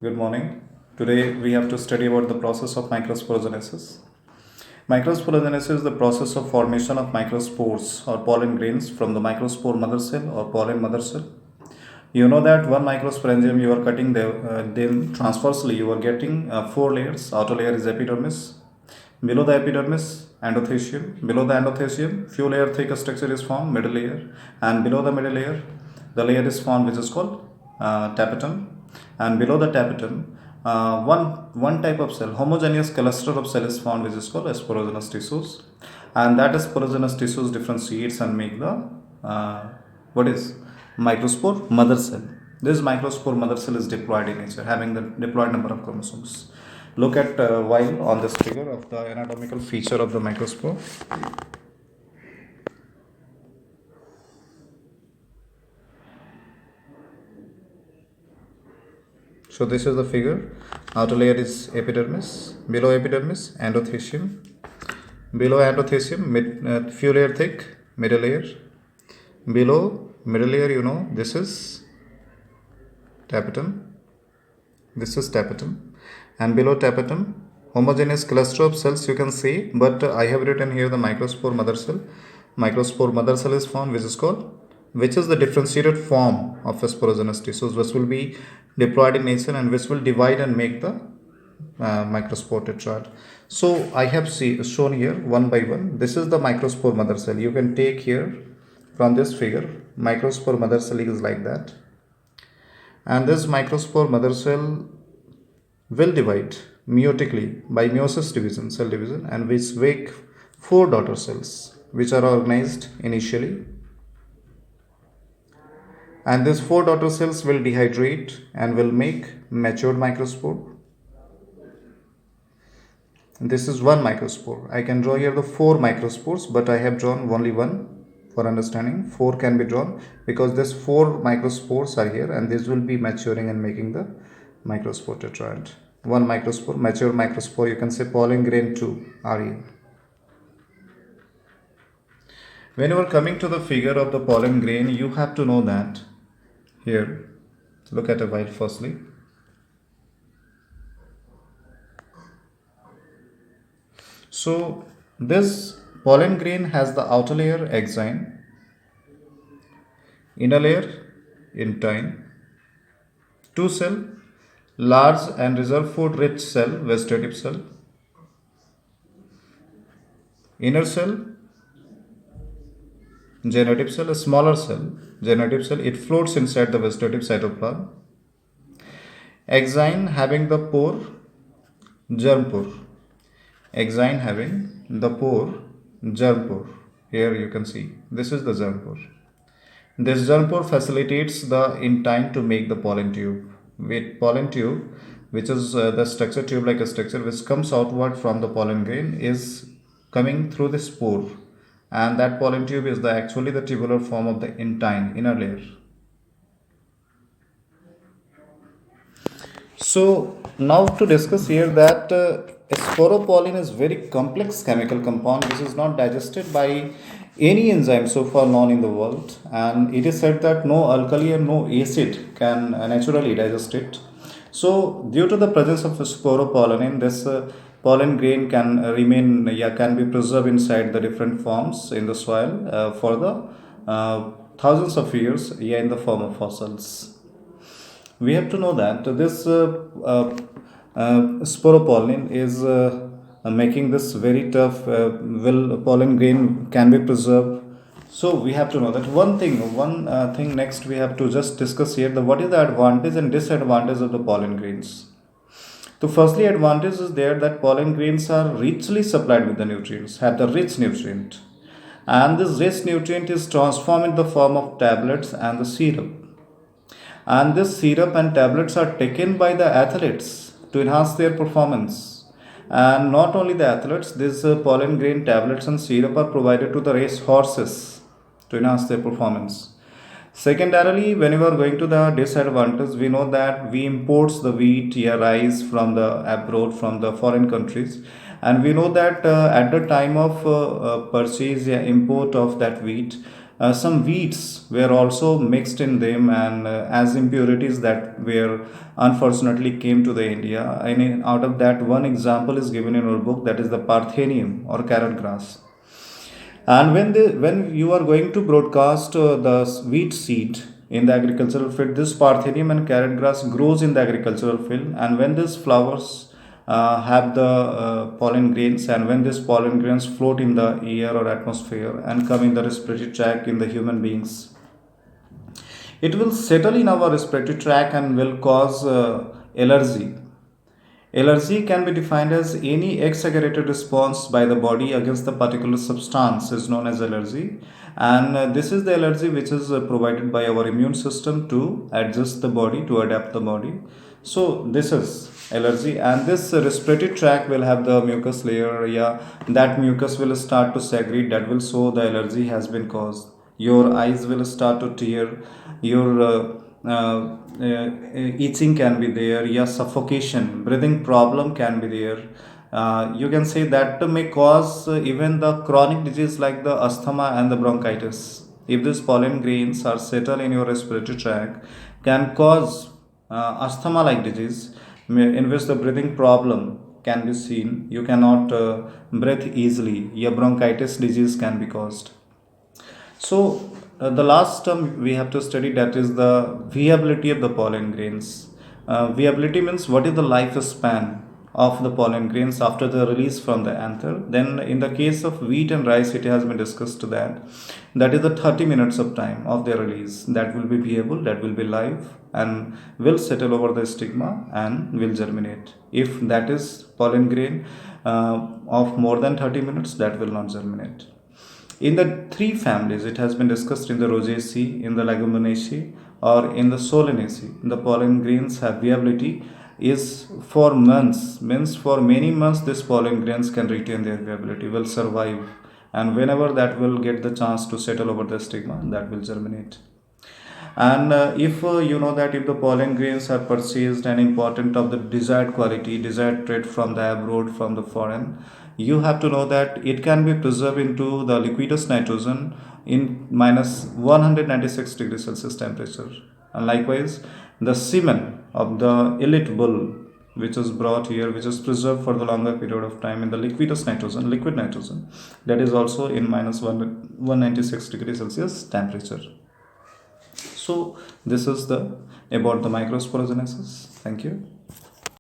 Good morning. Today we have to study about the process of microsporogenesis. Microsporogenesis is the process of formation of microspores or pollen grains from the microspore mother cell or pollen mother cell. You know that one microsporangium you are cutting then transversely you are getting four layers. Outer layer is epidermis. Below the epidermis, endothecium. Below the endothecium, few layer thick structure is formed, middle layer, and below the middle layer, the layer is formed which is called tapetum, and below the tapetum, one type of cell, homogeneous cluster of cell is formed which is called sporogenous tissues, and that sporogenous tissues differentiates and make the what is microspore mother cell. This microspore mother cell is diploid in nature, having the diploid number of chromosomes. Look at while on this figure of the anatomical feature of the microspore. So this is the figure. Outer layer is epidermis. Below epidermis, endothecium. Below endothecium, few layer thick, middle layer. Below middle layer, this is tapetum. This is tapetum. And below tapetum, homogeneous cluster of cells you can see, but I have written here the microspore mother cell. Microspore mother cell is formed, which is the differentiated form of sporogenous tissues, which will be diploid in nature and which will divide and make the microspore tetrad. So I have shown here one by one. This is the microspore mother cell. You can take here from this figure, microspore mother cell is like that. And this microspore mother cell will divide meiotically by meiosis division, cell division, and which make four daughter cells which are organized initially, and these four daughter cells will dehydrate and will make matured microspore. This is one microspore. I can draw here the four microspores, but I have drawn only one for understanding. Four can be drawn because these four microspores are here and these will be maturing and making the microspore tetrad. One microspore, mature microspore, you can say pollen grain 2 are here. When you are coming to the figure of the pollen grain, you have to know that here, look at a while firstly. So this pollen grain has the outer layer exine, inner layer intine, two cell, large and reserve food rich cell, vegetative cell, inner cell, generative cell, a smaller cell, generative cell, it floats inside the vegetative cytoplasm. Exine having the pore, germ pore. Exine having the pore, germ pore. Here you can see, this is the germ pore. This germ pore facilitates the intine to make the pollen tube. With pollen tube, which is the structure, tube like a structure which comes outward from the pollen grain, is coming through the spore, and that pollen tube is actually the tubular form of the intine, inner layer. So now to discuss here that sporopollen is very complex chemical compound which is not digested by any enzyme so far known in the world, and it is said that no alkali and no acid can naturally digest it. So due to the presence of sporopollen in this pollen grain can can be preserved inside the different forms in the soil for the thousands of years, in the form of fossils. We have to know that this sporopollen is making this very tough. Will pollen grain can be preserved? So we have to know that one thing. Next, we have to just discuss here the what is the advantage and disadvantage of the pollen grains. So firstly, advantage is there that pollen grains are richly supplied with the nutrients, have the rich nutrient, and this rich nutrient is transformed in the form of tablets and the syrup, and this syrup and tablets are taken by the athletes to enhance their performance. And not only the athletes, these pollen grain tablets and syrup are provided to the race horses to enhance their performance. Secondarily, when you are going to the disadvantage, we know that we imports the wheat, rice from the abroad, from the foreign countries, and we know that at the time of purchase, import of that wheat, some weeds were also mixed in them, and as impurities that were unfortunately came to the India. And out of that, one example is given in our book, that is the Parthenium or carrot grass. And when you are going to broadcast the wheat seed in the agricultural field, this Parthenium and carrot grass grows in the agricultural field. And when these flowers have the pollen grains, and when these pollen grains float in the air or atmosphere and come in the respiratory tract in the human beings, it will settle in our respiratory tract and will cause allergy. Allergy can be defined as any exaggerated response by the body against the particular substance is known as allergy. And this is the allergy which is provided by our immune system to adjust the body, to adapt the body. So this is allergy, and this respiratory tract will have the mucus layer. Yeah, that mucus will start to secrete, that will show the allergy has been caused. Your eyes will start to tear, your itching can be there, yeah, suffocation, breathing problem can be there. You can say that may cause even the chronic disease like the asthma and the bronchitis. If these pollen grains are settled in your respiratory tract, can cause asthma like disease, in which the breathing problem can be seen. You cannot breathe easily. Your bronchitis disease can be caused. So, the last term we have to study, that is the viability of the pollen grains. Viability means what is the lifespan of the pollen grains after the release from the anther. Then, in the case of wheat and rice, it has been discussed that is the 30 minutes of time of their release. That will be viable, that will be live, and will settle over the stigma and will germinate. If that is pollen grain of more than 30 minutes, that will not germinate. In the three families, it has been discussed in the Rosaceae, in the Leguminaceae, or in the Solanaceae. The pollen grains have viability is for months, means for many months this pollen grains can retain their viability, will survive, and whenever that will get the chance to settle over the stigma, that will germinate. And if you know that if the pollen grains are purchased and important of the desired quality, desired trait from the abroad, from the foreign, you have to know that it can be preserved into the liquidus nitrogen in minus 196 degrees Celsius temperature. And likewise, the semen of the elite bull, which is brought here, which is preserved for the longer period of time in the liquidus nitrogen, liquid nitrogen, that is also in minus 196 degrees Celsius temperature. So this is the about the microsporogenesis. Thank you.